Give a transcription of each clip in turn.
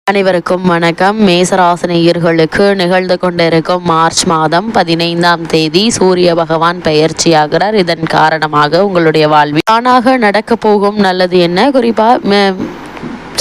அனைவருக்கும் வணக்கம். மேசராசினியர்களுக்கு நிகழ்ந்து கொண்டிருக்கும் மார்ச் மாதம் 15ஆம் தேதி சூரிய பகவான் பெயர்ச்சியாகிறார். இதன் காரணமாக உங்களுடைய வாழ்வில் தானாக நடக்க போகும் நல்லது என்ன? குறிப்பா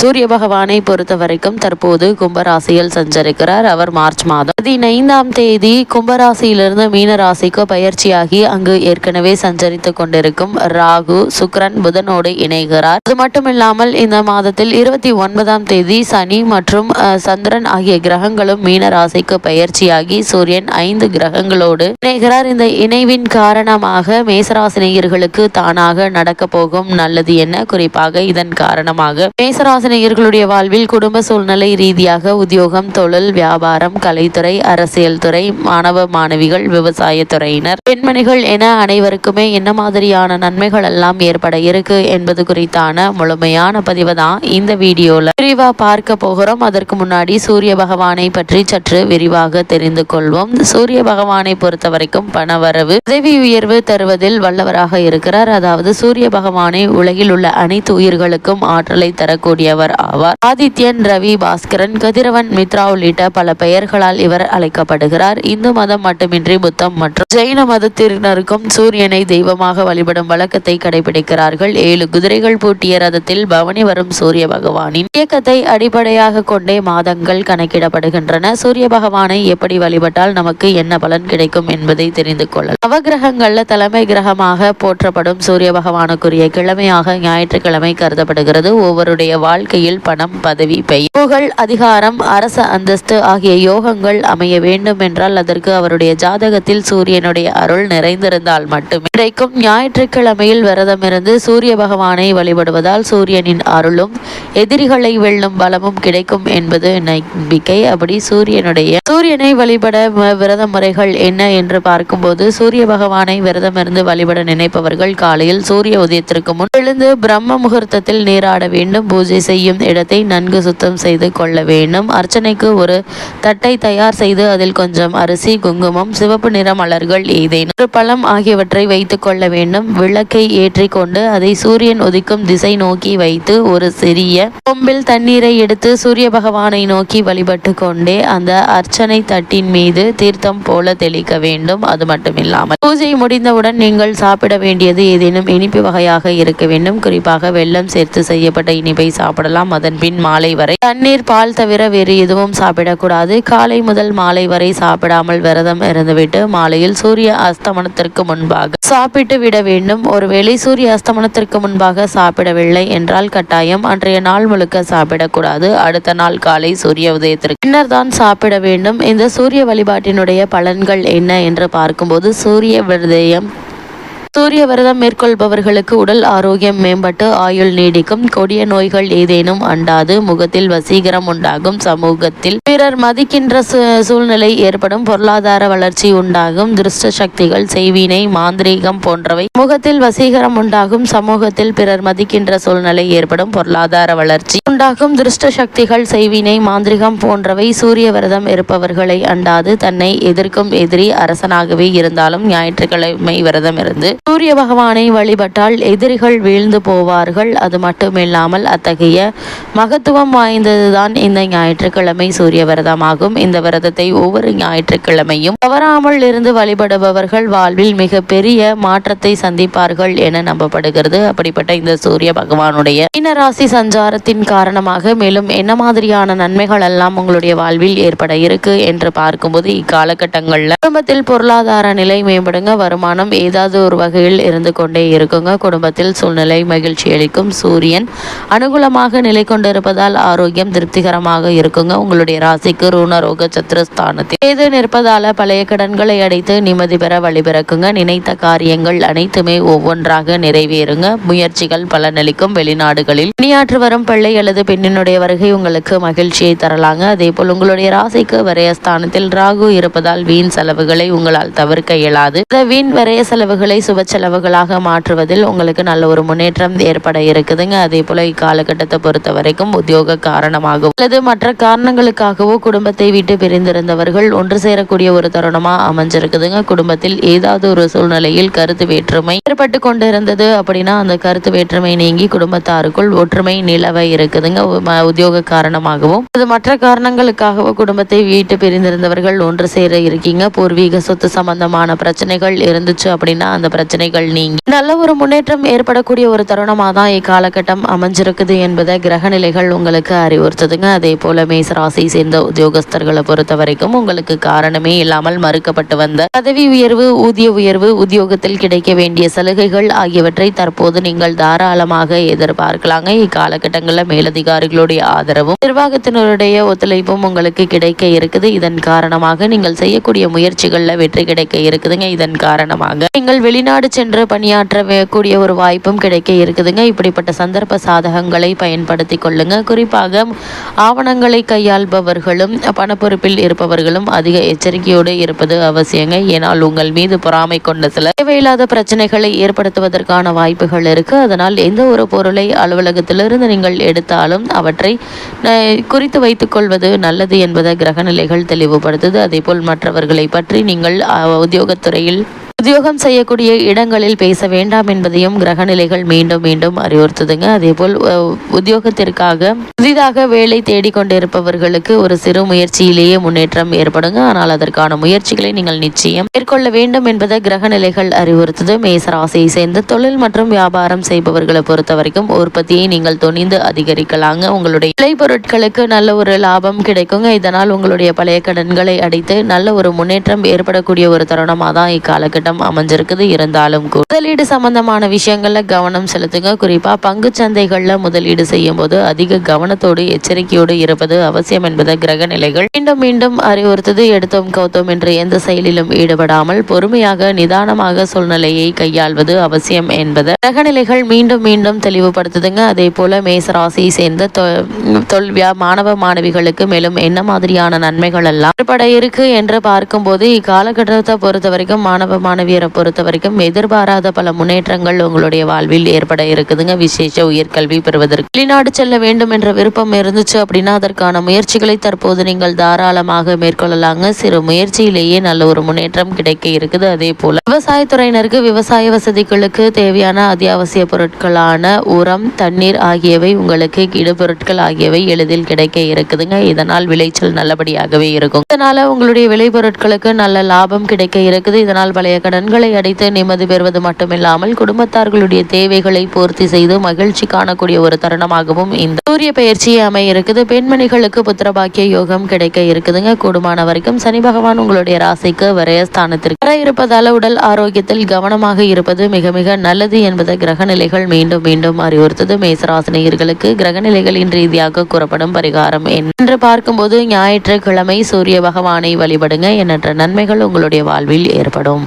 சூரிய பகவானை பொறுத்த வரைக்கும் தற்போது கும்பராசியில் சஞ்சரிக்கிறார். அவர் மார்ச் மாதம் 15ஆம் தேதி கும்பராசியிலிருந்து மீன ராசிக்கு பயிற்சியாகி அங்கு ஏற்கனவே சஞ்சரித்து கொண்டிருக்கும் ராகு சுக்கிரன் புதனோடு இணைகிறார். அது மட்டுமில்லாமல் இந்த மாதத்தில் 29ஆம் தேதி சனி மற்றும் சந்திரன் ஆகிய கிரகங்களும் மீன ராசிக்கு பயிற்சியாகி சூரியன் 5 கிரகங்களோடு இணைகிறார். இந்த இணைவின் காரணமாக மேசராசினியர்களுக்கு தானாக நடக்க போகும் நல்லது என்ன? குறிப்பாக இதன் காரணமாக மேசராசி நேயர்களுடைய வாழ்வில் குடும்ப சூழ்நிலை ரீதியாக உத்தியோகம், தொழில், வியாபாரம், கலைத்துறை, அரசியல் துறை, மாணவ மாணவிகள், விவசாய துறையினர், பெண்மணிகள் என அனைவருக்குமே என்ன மாதிரியான நன்மைகள் எல்லாம் ஏற்பட இருக்கு என்பது குறித்தான முழுமையான பதிவு தான் இந்த வீடியோல விரிவா பார்க்க போகிறோம். அதற்கு முன்னாடி சூரிய பகவானை பற்றி சற்று விரிவாக தெரிந்து கொள்வோம். சூரிய பகவானை பொறுத்த வரைக்கும் பணவரவு, உதவி உயர்வு தருவதில் வல்லவராக இருக்கிறார். அதாவது சூரிய பகவானை உலகில் உள்ள அனைத்து உயிர்களுக்கும் ஆற்றலை தரக்கூடிய ஆவார். ஆதித்யன், ரவி, பாஸ்கரன், கதிரவன், மித்ரா உள்ளிட்ட பல பெயர்களால் இவர் அழைக்கப்படுகிறார். இந்து மதம் மட்டுமின்றி புத்தம் மற்றும் ஜெயின மதத்தினருக்கும் சூரியனை தெய்வமாக வழிபடும் வழக்கத்தை கடைபிடிக்கிறார்கள். 7 குதிரைகள் பூட்டிய ரதத்தில் பவனி வரும் சூரிய பகவானின் இயக்கத்தை அடிப்படையாக கொண்டே மாதங்கள் கணக்கிடப்படுகின்றன. சூரிய பகவானை எப்படி வழிபட்டால் நமக்கு என்ன பலன் கிடைக்கும் என்பதை தெரிந்து கொள்ளலாம். நவகிரகங்கள்ல தலைமை கிரகமாக போற்றப்படும் சூரிய பகவானுக்குரிய கிழமையாக ஞாயிற்றுக்கிழமை கருதப்படுகிறது. ஒவ்வொருடைய வாழ்க்கையில் பணம், பதவி, பெயர், புகழ், அதிகாரம், அரச அந்தஸ்து ஆகிய யோகங்கள் அமைய வேண்டும் என்றால் அதற்கு அவருடைய ஜாதகத்தில் சூரியனுடைய அருள் நிறைந்திருந்தால் மட்டுமே கிடைக்கும். ஞாயிற்றுக்கிழமையில் விரதமிருந்து சூரிய பகவானை வழிபடுவதால் சூரியனின் அருளும் எதிரிகளை வெல்லும் பலமும் கிடைக்கும் என்பது நம்பிக்கை. அப்படி சூரியனை வழிபட விரத முறைகள் என்ன என்று பார்க்கும்போது சூரிய பகவானை விரதமிருந்து வழிபட நினைப்பவர்கள் காலையில் சூரிய உதயத்திற்கு முன் எழுந்து பிரம்ம முகூர்த்தத்தில் நீராட வேண்டும். பூஜை செய்யும் இடத்தை நன்கு சுத்தம் செய்து கொள்ள வேண்டும். அர்ச்சனைக்கு ஒரு தட்டை தயார் செய்து அதில் கொஞ்சம் அரிசி, குங்குமம், சிவப்பு நிற மலர்கள், ஏதேனும் ஒரு பழம் ஆகியவற்றை வைத்துக் கொள்ள வேண்டும். விளக்கை ஏற்றி கொண்டு அதை சூரியன் உதிக்கும் திசை நோக்கி வைத்து ஒரு சிறிய கொம்பில் தண்ணீரை எடுத்து சூரிய பகவானை நோக்கி வழிபட்டு கொண்டே அந்த அர்ச்சனை தட்டின் மீது தீர்த்தம் போல தெளிக்க வேண்டும். அது மட்டுமில்லாமல் பூஜை முடிந்தவுடன் நீங்கள் சாப்பிட வேண்டியது ஏதேனும் இனிப்பு வகையாக இருக்க வேண்டும். குறிப்பாக வெல்லம் சேர்த்து செய்யப்பட்ட இனிப்பை சாப்பிடலாம். அதன் பின் மாலை வரை தண்ணீர், பால் தவிர வேறு எதுவும் சாப்பிடக்கூடாது. காலை முதல் மாலை வரை சாப்பிடாமல் விரதம் இருந்துவிட்டு மாலையில் சூரிய அஸ்தமனத்திற்கு முன்பாக சாப்பிட்டு விட வேண்டும். ஒருவேளை சூரிய அஸ்தமனத்திற்கு முன்பாக சாப்பிடவில்லை என்றால் கட்டாயம் அன்றைய நாள் முழுக்க சாப்பிடக்கூடாது. அடுத்த நாள் காலை சூரிய உதயத்திற்கு பின்னர் தான் சாப்பிட வேண்டும். இந்த சூரிய வழிபாட்டினுடைய பலன்கள் என்ன என்று பார்க்கும்போது சூரிய விரதம் மேற்கொள்பவர்களுக்கு உடல் ஆரோக்கியம் மேம்பட்டு ஆயுள் நீடிக்கும். கொடிய நோய்கள் ஏதேனும் அண்டாது. முகத்தில் வசீகரம் உண்டாகும். சமூகத்தில் பிறர் மதிக்கின்ற சூழ்நிலை ஏற்படும். பொருளாதார வளர்ச்சி உண்டாகும். திருஷ்ட சக்திகள், செய்வினை, மாந்திரீகம் போன்றவை முகத்தில் வசீகரம் உண்டாகும். சமூகத்தில் பிறர் மதிக்கின்ற சூழ்நிலை ஏற்படும். பொருளாதார வளர்ச்சி உண்டாகும். திருஷ்ட சக்திகள், செய்வினை, மாந்திரிகம் போன்றவை சூரிய விரதம் இருப்பவர்களை அண்டாது. தன்னை எதிர்க்கும் எதிரி அரசனாகவே இருந்தாலும் ஞாயிற்றுக்கிழமை விரதம் இருந்து சூரிய பகவானை வழிபட்டால் எதிரிகள் வீழ்ந்து போவார்கள். அது மட்டுமில்லாமல் அத்தகைய மகத்துவம் வாய்ந்ததுதான் இந்த ஞாயிற்றுக்கிழமை சூரிய விரதமாகும். இந்த விரதத்தை ஒவ்வொரு ஞாயிற்றுக்கிழமையும் தவறாமல் இருந்து வழிபடுபவர்கள் வாழ்வில் மிக பெரிய மாற்றத்தை சந்திப்பார்கள் என நம்பப்படுகிறது. அப்படிப்பட்ட இந்த சூரிய பகவானுடைய மீனராசி சஞ்சாரத்தின் காரணமாக மேலும் என்ன மாதிரியான நன்மைகள் எல்லாம் உங்களுடைய வாழ்வில் ஏற்பட இருக்கு என்று பார்க்கும்போது இக்காலகட்டங்களில் குடும்பத்தில் பொருளாதார நிலை மேம்படுங்க. வருமானம் ஏதாவது ஒரு வகையில் இருந்து கொண்டே இருக்குங்க. குடும்பத்தில் சூழ்நிலை மகிழ்ச்சி அளிக்கும். சூரியன் அனுகூலமாக நிலை கொண்டிருப்பதால் ஆரோக்கியம் திருப்திகரமாக இருக்குங்க. உங்களுடைய ராசிக்கு ருணரோக சத்ருஸ்தானத்தில் ஏது நிற்பதால பழைய கடன்களை அடைத்து நிம்மதி பெற வழிபிறக்குங்க. நினைத்த காரியங்கள் அனைத்துமே ஒவ்வொன்றாக நிறைவேறுங்க. முயற்சிகள் பலனளிக்கும். வெளிநாடுகளில் பணியாற்றி வரும் பிள்ளை அல்லது பெண்ணினுடைய வருகை உங்களுக்கு மகிழ்ச்சியை தரலாங்க. அதே போல் உங்களுடைய ராசிக்கு விரயஸ்தானத்தில் ராகு இருப்பதால் வீண் செலவுகளை உங்களால் தவிர்க்க இயலாது. இந்த வீண் விரய செலவுகளை சுப செலவுகளாக மாற்றுவதில் உங்களுக்கு நல்ல ஒரு முன்னேற்றம் ஏற்பட இருக்குதுங்க. அதே போல இக்காலகட்டத்தை பொறுத்த வரைக்கும் உத்தியோக காரணமாகவும் அல்லது மற்ற காரணங்களுக்காகவோ குடும்பத்தை விட்டு பிரிந்திருந்தவர்கள் ஒன்று சேரக்கூடிய ஒரு தருணமா அமைஞ்சிருக்குதுங்க. குடும்பத்தில் ஏதாவது ஒரு சூழ்நிலையில் கருத்து வேற்றுமை ஏற்பட்டு கொண்டிருந்தது அப்படின்னா அந்த கருத்து வேற்றுமை நீங்கி குடும்பத்தாருக்குள் ஒற்றுமை நிலவ இருக்குதுங்க. உத்தியோக காரணமாகவும் அது மற்ற காரணங்களுக்காகவோ குடும்பத்தை வீட்டு பிரிந்திருந்தவர்கள் ஒன்று சேர இருக்கீங்க. பூர்வீக சொத்து சம்பந்தமான பிரச்சனைகள் இருந்துச்சு அப்படின்னா அந்த பிரச்சனைகள் நீங்கி நல்ல ஒரு முன்னேற்றம் ஏற்படக்கூடிய ஒரு தருணமாக தான் இக்காலகட்டம் அமைஞ்சிருக்குது என்பதை கிரக நிலைகள் உங்களுக்கு அறிவுறுத்துதுங்க. அதே போல மேசராசி சேர்ந்த உத்தியோகஸ்தர்களை பொறுத்த வரைக்கும் உங்களுக்கு காரணமே இல்லாமல் மறுக்கப்பட்டு வந்த பதவி உயர்வு, ஊதிய உயர்வு, உத்தியோகத்தில் கிடைக்க வேண்டிய சலுகைகள் ஆகியவற்றை தற்போது நீங்கள் தாராளமாக எதிர்பார்க்கலாங்க. இக்காலகட்டங்களில் மேலதிகாரிகளுடைய ஆதரவும் நிர்வாகத்தினருடைய ஒத்துழைப்பும் உங்களுக்கு கிடைக்க இருக்குது. இதன் காரணமாக நீங்கள் செய்யக்கூடிய முயற்சிகளில் வெற்றி கிடைக்க இருக்குதுங்க. இதன் காரணமாக நீங்கள் வெளிநாடு சென்று பணியாற்ற கூடிய ஒரு வாய்ப்பும் கிடைக்க இருக்குதுங்க. இப்படிப்பட்ட சந்தர்ப்ப சாதகங்களை பயன்படுத்தி கொள்ளுங்க. குறிப்பாக ஆவணங்களை கையாள்பவர்களும் பணப்பொறுப்பில் இருப்பவர்களும் அதிக எச்சரிக்கையோடு இருப்பது அவசியங்க. ஏனால் உங்கள் மீது பொறாமை கொண்ட சில தேவையில்லாத பிரச்சனைகளை ஏற்படுத்துவதற்கான வாய்ப்புகள் இருக்கு. அதனால் எந்த ஒரு பொருளை அலுவலகத்திலிருந்து நீங்கள் எடுத்தாலும் அவற்றை குறித்து வைத்துக் கொள்வது நல்லது என்பதை கிரகநிலைகள் தெளிவுபடுத்துது. அதேபோல் மற்றவர்களை பற்றி நீங்கள் உத்தியோகத்துறையில் உத்தியோகம் செய்யக்கூடிய இடங்களில் பேச வேண்டாம் என்பதையும் கிரகநிலைகள் மீண்டும் மீண்டும் அறிவுறுத்துதுங்க. அதேபோல் உத்தியோகத்திற்காக புதிதாக வேலை தேடிக்கொண்டிருப்பவர்களுக்கு ஒரு சிறு முயற்சியிலேயே முன்னேற்றம் ஏற்படுங்க. ஆனால் அதற்கான முயற்சிகளை நீங்கள் நிச்சயம் மேற்கொள்ள வேண்டும் என்பதை கிரகநிலைகள் அறிவுறுத்துது. மேசராசியை சேர்ந்த தொழில் மற்றும் வியாபாரம் செய்பவர்களை பொறுத்த வரைக்கும் உற்பத்தியை நீங்கள் துணிந்து அதிகரிக்கலாங்க. உங்களுடைய விளைபொருட்களுக்கு நல்ல ஒரு லாபம் கிடைக்குங்க. இதனால் உங்களுடைய பழைய கடன்களை அடைத்து நல்ல ஒரு முன்னேற்றம் ஏற்படக்கூடிய ஒரு தருணமாக தான் இக்காலகட்டம் அமைஞ்சிருக்குது. இருந்தாலும் முதலீடு சம்பந்தமான விஷயங்கள்ல கவனம் செலுத்துங்க. குறிப்பா பங்கு சந்தைகள்ல முதலீடு செய்யும் போது அதிக கவனத்தோடு எச்சரிக்கையோடு இருப்பது அவசியம் என்பதை கிரக நிலைகள் மீண்டும் மீண்டும் அறிவுறுத்தது. எடுத்தோம் கௌத்தோம் என்று எந்த செயலிலும் ஈடுபடாமல் பொறுமையாக நிதானமாக சூழ்நிலையை கையாள்வது அவசியம் என்பதை கிரகநிலைகள் மீண்டும் மீண்டும் தெளிவுபடுத்துதுங்க. அதே போல மேசராசியை சேர்ந்த மாணவ மாணவிகளுக்கு மேலும் என்ன மாதிரியான நன்மைகள் எல்லாம் ஏற்பட இருக்கு என்று பார்க்கும்போது இக்காலகட்டத்தை பொறுத்த வரைக்கும் மாணவ மாணவியரை பொறுத்த வரைக்கும் எதிர்பாராத பல முன்னேற்றங்கள் உங்களுடைய வாழ்வில் ஏற்பட இருக்குதுங்க. விசேஷ உயர்கல்வி பெறுவதற்கு வெளிநாடு செல்ல வேண்டும் என்ற விருப்பம் இருந்துச்சு அப்படின்னா அதற்கான முயற்சிகளை தற்போது நீங்கள் தாராளமாக மேற்கொள்ளலாங்க. சிறு முயற்சியிலேயே நல்ல ஒரு முன்னேற்றம் கிடைக்க இருக்குது. அதே போல விவசாயத்துறையினருக்கு விவசாய வசதிகளுக்கு தேவையான அத்தியாவசிய பொருட்களான உரம், தண்ணீர் ஆகியவை உங்களுக்கு இடுபொருட்கள் ஆகியவை எளிதில் கிடைக்க இருக்குதுங்க. இதனால் விளைச்சல் நல்லபடியாகவே இருக்கும். இதனால உங்களுடைய விளைபொருட்களுக்கு நல்ல லாபம் கிடைக்க இருக்குது. இதனால் பழைய கடன்களை அடைத்து நிம்மதி பெறுவது மட்டுமில்லாமல் குடும்பத்தார்களுடைய தேவைகளை பூர்த்தி செய்து மகிழ்ச்சி காணக்கூடிய ஒரு தருணமாகவும் இந்த சூரிய பயிற்சியை அமைய இருக்குது. பெண்மணிகளுக்கு புத்திரபாக்கிய யோகம் கிடைக்க இருக்குதுங்க. கூடுமான வரைக்கும் சனி பகவான் உங்களுடைய ராசிக்கு விரயஸ்தானத்திற்கு வர இருப்பதால உடல் ஆரோக்கியத்தில் கவனமாக இருப்பது மிக மிக நல்லது என்பதை கிரகநிலைகள் மீண்டும் மீண்டும் அறிவுறுத்தது. மேசராசினியர்களுக்கு கிரகநிலைகளின் ரீதியாக கூறப்படும் பரிகாரம் என்று பார்க்கும்போது ஞாயிற்றுக்கிழமை சூரிய பகவானை வழிபடுங்க. எண்ணற்ற நன்மைகள் உங்களுடைய வாழ்வில் ஏற்படும்.